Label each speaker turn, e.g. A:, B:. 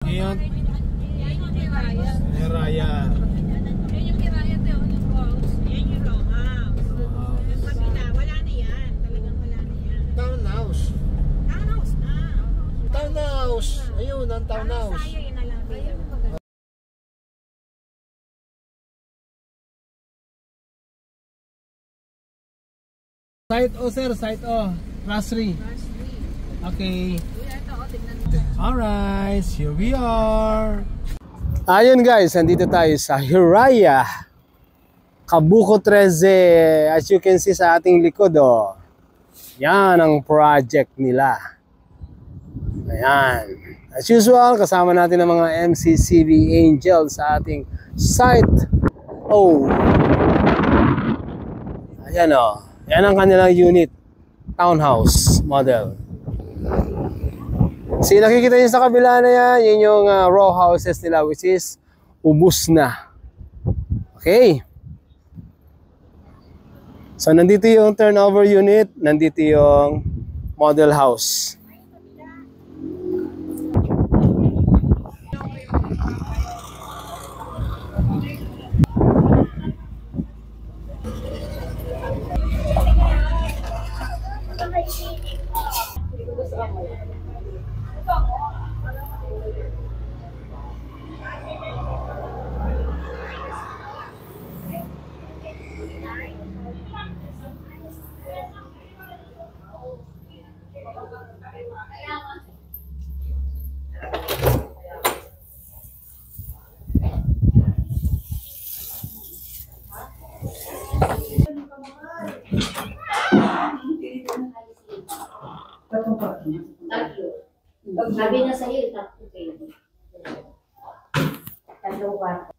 A: Ngayon,
B: Yan yung Hiraya.
A: Hiraya.
B: Yan yung Hiraya daw ng house. Yan yung row house. Yung kabila, wala na yan. Talagang wala na yan.
A: Townhouse.
B: Townhouse na.
A: Townhouse. Ayun, ang townhouse.
B: Sa'yo yun na lang.
A: Site O sir, site O. Class 3. Okay. Alright, here we are. Ayun guys, nandito tayo sa Hiraya, Kabuko 13. As you can see sa ating likod, oh. Yan ang project nila. Ayan. As usual, kasama natin ang mga MCCV Angels sa ating site O. Ayan o. Yan ang kanilang unit. Townhouse model. Kasi nakikita nyo sa kabila na yan, yun yung row houses nila, which is ubus na. Okay. So nandito yung turnover unit, nandito yung model house.
C: Sabi na sa'yo, tatlo kayo. Tatlong kwarto.